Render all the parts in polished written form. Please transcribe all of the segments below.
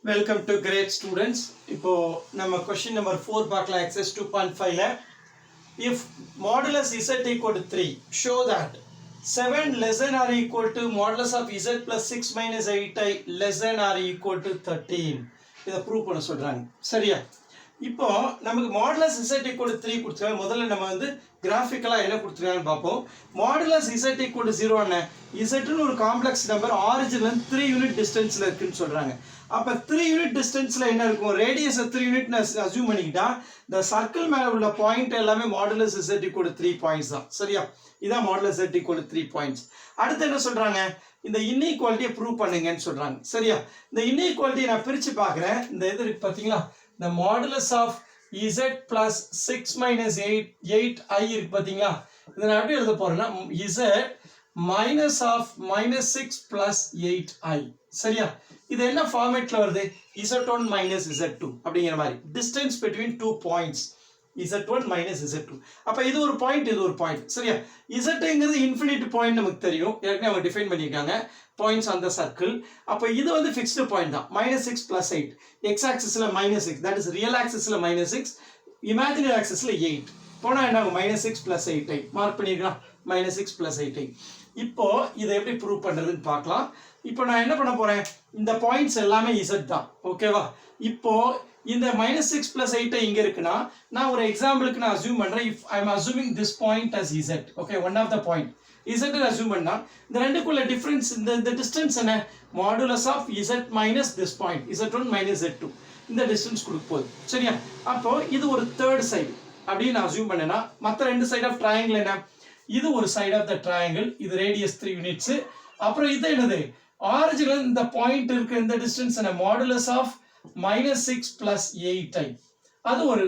Welcome to great students. இப்போ நம்ம question number 4 பார்க்கலாம் exercise 2.5ல if modulus z equal to 3 show that 7 less than or equal to modulus of z plus 6 minus 8i less than or equal to 13 இதை prove பண்ண சொல்றாங்க. சரியா? இப்போ நமக்கு modulus z equal to 3 கொடுத்துருக்காங்க. முதல்ல நம்ம வந்து கிராஃபிக்கலா என்ன கொடுத்துருக்காங்கன்னு பார்ப்போம். மாடுலஸ் z equal to 0 என்ன? z ன்னு ஒரு காம்ப்ளெக்ஸ் நம்பர் ஆரிஜின்ல இருந்து 3 யூனிட் டிஸ்டன்ஸ்ல இருக்குன்னு சொல்றாங்க. அப்ப 3 யூனிட் டிஸ்டன்ஸ்ல என்ன இருக்கும்? ரேடியஸ் 3 யூனிட் அஸ்யூம் பண்ணிக்கிட்டா இந்த சர்க்கிள் மேல உள்ள பாயிண்ட் எல்லாமே modulus z equal to 3 points தான். சரியா? இதான் modulus z equal to 3 points. அடுத்து என்ன சொல்றாங்க? இந்த இன்இக்வாலிட்டியை ப்ரூவ் பண்ணுங்கன்னு சொல்றாங்க. சரியா? இந்த இன்இக்வாலிட்டியை நான் பிரிச்சு பார்க்கிறேன். இந்த இது இருக்கு பாத்தீங்களா? the modulus of z plus 6 minus 8i இருக்கு பாத்தீங்களா? இதை நான் எப்படி எழுத போறேன்னா z minus of minus 6 plus 8i. சரியா? இது என்ன ஃபார்மேட்ல வருது? z1 minus z2 அப்படிங்கிற மாதிரி distance between two points z1 minus z2. அப்ப இது ஒரு பாயிண்ட், இது ஒரு பாயிண்ட். சரியா? zங்கிறது இன்ஃபினிட் பாயிண்ட் நமக்கு தெரியும், ஏற்கனவே அவங்க டிஃபைன் பண்ணியிருக்காங்க பாயிண்ட்ஸ் ஆன் த சர்க்கிள். அப்ப இது வந்து ஃபிக்ஸ்டு பாயிண்ட் தான். -6 + 8 x ஆக்சிஸ்ல -6, தட் இஸ் ரியல் ஆக்சிஸ்ல -6, இமேஜினரி ஆக்சிஸ்ல 8 போனா என்ன ஆகும்? -6 + 8i மார்க் பண்ணிருக்கலாம். -6 + 8i. இப்போ இதை எப்படி ப்ரூவ் பண்றதுன்னு பார்க்கலாம். இப்போ நான் என்ன பண்ண போறேன்? இந்த பாயிண்ட்ஸ் எல்லாமே z தான். ஓகேவா? இப்போ இந்த -6 + 8i இங்க இருக்குன்னா நான் ஒரு எக்ஸாம்பிளுக்கு நான் அஸ்யூம் பண்றேன். if I am assuming this point as z, okay, one of the point z assume பண்ணா இந்த ரெண்டுக்குள்ள டிஃபரன்ஸ் இந்த டிஸ்டன்ஸ் என்ன? Modulus of z minus this point z1 minus z2 இந்த டிஸ்டன்ஸ் கொடுக்க போகுது. சரியா? அப்போ இது ஒரு தேர்ட் சைடு அப்படின்னு நான் அஸ்யூம் பண்ணேன்னா மற்ற ரெண்டு சைடு ஆஃப் ட்ரையாங்கிள் என்ன? இது ஒரு சைடு ஆஃப் த ட்ரையாங்கிள், இது ரேடியஸ் 3 யூனிட்ஸ். அப்புறம் இது என்னது? ஆரிஜின்ல இந்த பாயிண்ட் இருக்கு, இந்த டிஸ்டன்ஸ் என்ன? மாடுலஸ் ஆஃப் -6 + 8i அது ஒரு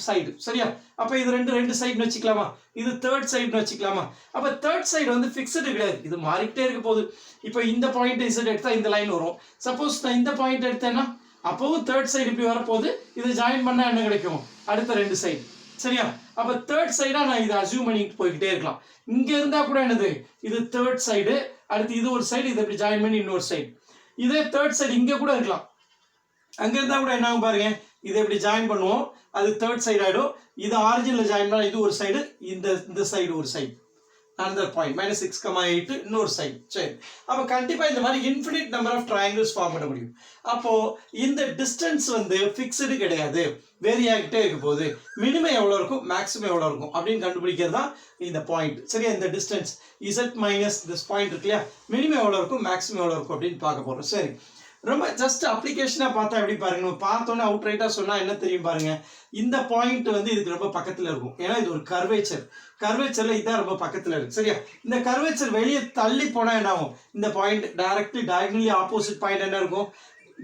சைடு. சரியா? அப்ப இது ரெண்டு சைடுன்னு வச்சுக்கலாமா? இது தேர்ட் சைடுன்னு வச்சுக்கலாமா? அப்ப தேர்ட் சைடு வந்து ஃபிக்ஸ்டு கிடையாது, இது மாறிக்கிட்டே இருக்க போகுது. இப்போ இந்த பாயிண்ட் z எடுத்தா இந்த லைன் வரும். சப்போஸ் நான் இந்த பாயிண்ட் எடுத்தேன்னா அப்பவும் தேர்ட் சைடு இப்படி வரப்போகுது. இதை ஜாயின் பண்ணா என்ன கிடைக்கும்? அடுத்த ரெண்டு சைடு. சரியா? அப்ப தேர்ட் சைடா நான் இதை அஸ்யூம் பண்ணிட்டு போய்கிட்டே இருக்கலாம். இங்க இருந்தா கூட என்னது? இது தேர்ட் சைடு, அடுத்து இது ஒரு சைடு, இதை இப்படி ஜாயின் பண்ணி இன்னொரு சைடு. இதே தேர்ட் சைடு இங்க கூட இருக்கலாம். அங்க இருந்தா கூட என்ன ஆகும் பாருங்க, இதை இப்படி ஜாயின் பண்ணுவோம், அது தேர்ட் சைடு ஆயிடும். இது ஆரிஜின்ல ஜாயின் பண்ணா இது ஒரு சைடு, இந்த சைடு ஒரு சைடு, அனதர் பாயிண்ட் -6, 8 இன்னொரு சைடு. சரி, அப்ப கண்டிப்பா இந்த மாதிரி infinite number of triangles form பண்ண முடியும். அப்போ இந்த டிஸ்டன்ஸ் வந்து ஃபிக்ஸ்டு கிடையாது, வேரி ஆகிட்டே இருக்க போகுது. மினிமம் எவ்வளவு இருக்கும், மேக்ஸிமம் எவ்வளவு இருக்கும் அப்படின்னு கண்டுபிடிக்கிறது தான் இந்த பாயிண்ட். சரியா? இந்த distance z minus this point இருக்கு இல்லையா, மினிமம் எவ்வளவு இருக்கும், மேக்ஸிமம் எவ்வளவு இருக்கும் அப்படின்னு பார்க்க போறோம். சரி, ரொம்ப ஜஸ்ட் அப்ளிகேஷனா பார்த்தா எப்படி பாருங்க, நம்ம பார்த்தோன்னே அவுட் ரைட்டா சொன்னா என்ன தெரியும் பாருங்க, இந்த பாயிண்ட் வந்து இதுக்கு ரொம்ப பக்கத்துல இருக்கும். ஏன்னா இது ஒரு கர்வேச்சர்ல இதான் ரொம்ப பக்கத்துல இருக்கு. சரியா? இந்த கர்வேச்சர் வெளியே தள்ளி போனா என்ன ஆகும்? இந்த point directly diagonally opposite point என்ன இருக்கும்?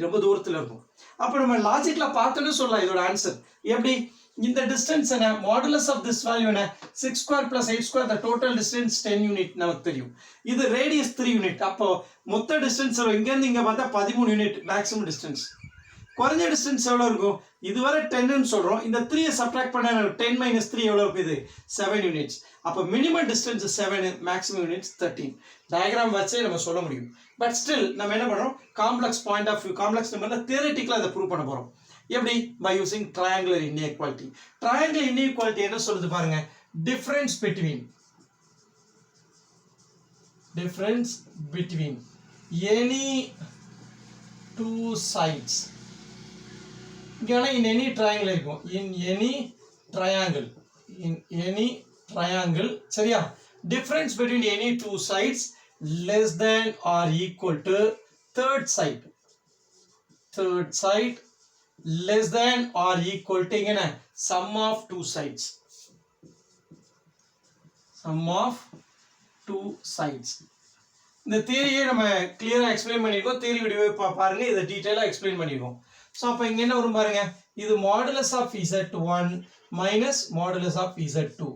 ரொம்ப தூரத்துல இருக்கும். அப்ப நம்ம லாஜிக்ல பார்த்தோன்னு சொல்லலாம் இதோட ஆன்சர். எப்படி? இந்த டிஸ்டன்ஸ் என்ன? மாடுலஸ் ஆஃப் திஸ் வேல்யூ என்ன? 6² + 8², the total distance 10 யூனிட் நமக்கு தெரியும். இது ரேடியஸ் 3 யூனிட். அப்போ மொத்த டிஸ்டன்ஸ் இங்க இருந்து இங்க பார்த்தா 13 யூனிட் மேக்ஸிமம் டிஸ்டன்ஸ். குறைஞ்ச டிஸ்டன்ஸ் எவ்வளவு இருக்கும்? இதுவரை 10ன்னு சொல்றோம், இந்த 3 சப்ட்ராக்ட் பண்ணா 10 - 3 எவ்வளவு இருக்குது? 7 யூனிட்ஸ். அப்ப minimum distance 7, maximum units 13. Diagram வச்சே நம்ம சொல்ல முடியும். பட் ஸ்டில் நம்ம என்ன பண்றோம்? Complex point of view, complex நம்பர்ல தியரிட்டிக்கலா அதை ப்ரூவ் பண்ண போறோம். எப்படி? By using triangular inequality. Triangular inequality என்ன சொல்லுது பாருங்க, difference between any two sides. இங்க in any triangle இருக்கும், in any triangle. சரியா? difference between any two sides less than or equal to third side less than or equal to என்ன? sum of two sides. இந்த தியரியை நம்ம கிளியரா explain பண்ணிருக்கோம். Theory வீடியோவை பாருங்க, இதை டீடைலா எக்ஸ்பிளைன் பண்ணிருக்கோம். ஸோ அப்போ இங்கே என்ன வரும் பாருங்க, இது modulus of z1 minus modulus of z2.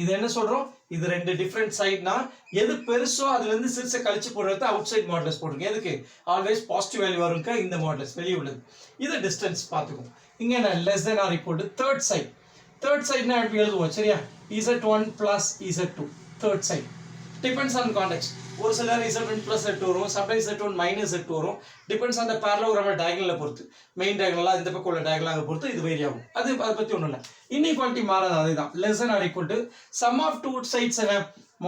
இது என்ன சொல்றோம்? இது ரெண்டு டிஃப்ரெண்ட் சைட்னா எது பெருசோ அதுல இருந்து சிறுசை கழிச்சு போடுறது அவுட் சைட் மாடுலஸ் போடுங்க. எதுக்கு? ஆல்வேஸ் பாசிட்டிவ் வேல்யூ வருங்க இந்த மாடுலஸ் வெளியே உள்ளது. இது டிஸ்டன்ஸ் பார்த்துக்கும். இங்க என்ன? Less then or equal to third சைட்னா எப்படி எழுதுவோம்? சரியா? z1 + z2 third side. Depends on context. ஒரு சில நேரம் Z1 plus Z2 வரும், sometimes Z1 minus Z2 வரும். Depends on the parallelogram diagonal பொறுத்து. மெயின் diagonal இந்த பக்கம் உள்ள diagonal பொறுத்து இது வேரி ஆகும். அதை பத்தி ஒண்ணும் இல்ல. இன்இக்வாலிட்டி மாறாது, அதுதான். less than or equal to sum of two sides என்ன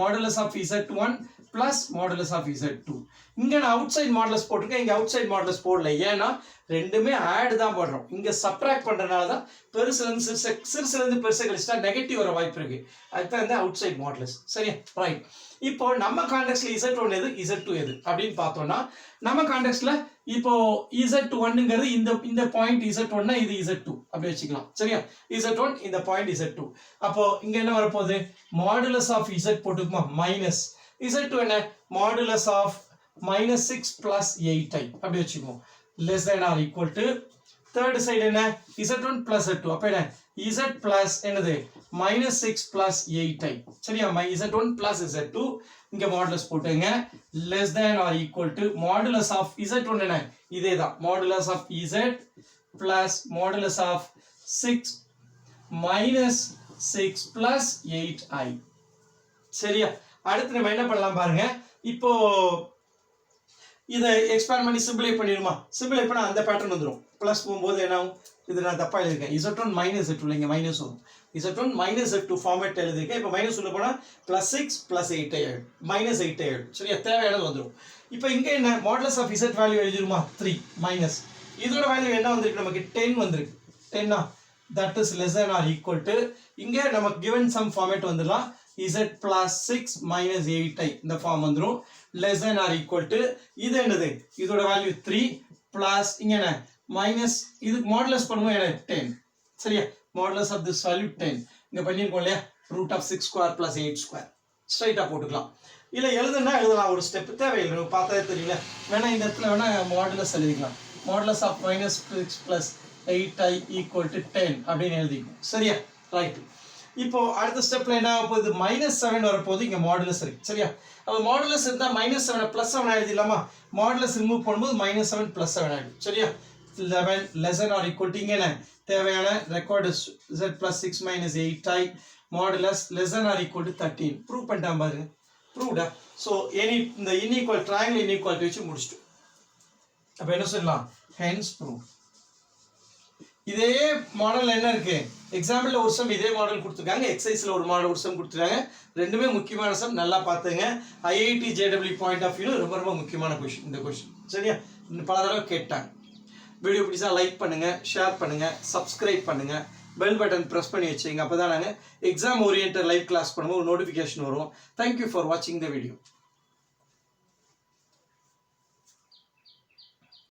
modulus of Z1 plus modulus of Z2. இங்க நான் outside modulus போட்டுருக்கேன், இங்க outside modulus போடல. ஏன்னா ரெண்டுமே ஆட் தான் போடுறோம். இங்க சப்ட்ராக்ட் பண்றனால தான் பெருசுல இருந்து சிறுசுல இருந்து பெருசு கழிச்சா நெகட்டிவ் வர வாய்ப்பு இருக்கு. அதுதான் இந்த outside modulus. சரியா? ரைட். இப்போ நம்ம கான்டெக்ஸ்ட்ல Z1 எது Z2 எது அப்படின்னு பார்த்தோம்னா நம்ம கான்டெக்ஸ்ட்ல இப்போ Z1ங்கிறது இந்த பாயிண்ட் Z1னா இது Z2 அப்படி வச்சுக்கலாம். சரியா? Z1 இந்த பாயிண்ட் Z2. அப்போ இங்க என்ன வர போகுது? மாடுலஸ் ஆஃப் Z போட்டுக்குமா மைனஸ் Z2 என்ன மாடுலஸ் ஆஃப் -6 plus 8i அப்படி வச்சுக்குவோம். less than or equal to third side என்ன Z1 plus Z2 அப்ப என்ன Z plus என்னது -6 plus 8i. சரியா? Z1 plus Z2 இங்க மாடுலஸ் போட்டுங்க. less than or equal to modulus of Z1 என்ன இதேதான் modulus of Z plus modulus of 6 minus 6 plus 8i. சரியா? அடுத்து நம்ம என்ன பண்ணலாம் பாருங்க. இப்போ இதை எக்ஸ்பேண்ட் பண்ணி சிம்பிளை பண்ணிடுமா? சிம்பிளை பண்ண அந்த பேட்டர்ன் வந்துடும். ப்ளஸ் போகும்போது என்ன ஆகும்? இது நான் தப்பா எழுதிருக்கேன். Z1 minus Z2 இங்க மைனஸ் வரும். Z1 minus Z2 format எழுதிருக்கேன். இப்போ மைனஸ் உள்ள போனா +6 + 8 ஆயிடும். -8 ஆயிடும். சரியா? தேவையானது வந்துடும். இப்போ இங்க என்ன மாடுலஸ் ஆஃப் Z வேல்யூ எழுதிருமா? 3 மைனஸ் இதோட வேல்யூ என்ன வந்திருக்கு? நமக்கு 10 வந்திருக்கு. 10 that is less than or equal to இங்க நமக்கு given sum ஃபார்மேட் வந்துடலாம். Z plus 6 minus 8i இந்த ஃபார்ம் வந்துரும். less than or equal to இது என்னது? இதோட வேல்யூ 3 plus இங்க என்ன மைனஸ் இதுக்கு மாடுலஸ் பண்ணும்போது என்ன 10. சரியா? மாடுலஸ் ஆஃப் திஸ் வேல்யூ 10 இங்க பண்ணிருக்கோம் இல்லையா? root of 6 square plus 8 square ஸ்ட்ரைட்டா போட்டுக்கலாம். இல்ல எழுதலாம், ஒரு ஸ்டெப் தேவையில்லை, நம்ம பார்த்தாலே தெரியல. வேணா இந்த இடத்துல வேணா மாடுலஸ் எழுதிக்கலாம். Modulus of -6 plus 8i equal to 10 அப்படின்னு எழுதிக்கணும். சரியா? ரைட். இப்போ அடுத்த ஸ்டெப்ல என்ன ஆக போகுது? -7 வரப்போகுது. இங்க மாடுலஸ் இருக்கு. சரியா? அப்ப மாடுலஸ் இருந்தா -7 +7 எழுதிடலாமா? மாடுலஸ் ரிமூவ் பண்ணும்போது -7 +7 ஆயிடும். சரியா? 11 less than or equal to இங்க என்ன தேவையான record Z plus 6 minus 8i modulus less than or equal to 13. Prove பண்ணிட்டான் பாருங்க. ப்ரூவ்டா. ஸோ இந்த இன்இக்வல் ட்ரையாங்கிள் இன்இக்வாலிட்டி வச்சு முடிச்சிட்டோம். அப்ப என்ன சொல்லலாம்? hence proof. இதே மாடல் என்ன இருக்கு? எக்ஸாம்பிள்ல ஒரு சம் இதே மாடல் கொடுத்துருக்காங்க, எக்ஸசைஸ்ல ஒரு மாடல் ஒரு சம் கொடுத்துருக்காங்க. ரெண்டுமே முக்கியமான சம், நல்லா பார்த்துங்க. IIT JEE point of view ரொம்ப ரொம்ப முக்கியமான கொஸ்டின் இந்த கொஸ்டின். சரியா? பல தடவை கேட்டாங்க. வீடியோ பிடிச்சா லைக் பண்ணுங்க, ஷேர் பண்ணுங்க, சப்ஸ்கிரைப் பண்ணுங்க, பெல் பட்டன் ப்ரெஸ் பண்ணி வச்சுங்க. அப்பதான் நாங்கள் எக்ஸாம் ஓரியன்டட் லைவ் கிளாஸ் பண்ணும்போது ஒரு நோட்டிஃபிகேஷன் வரும். தேங்க்யூ ஃபார் வாட்சிங் த வீடியோ.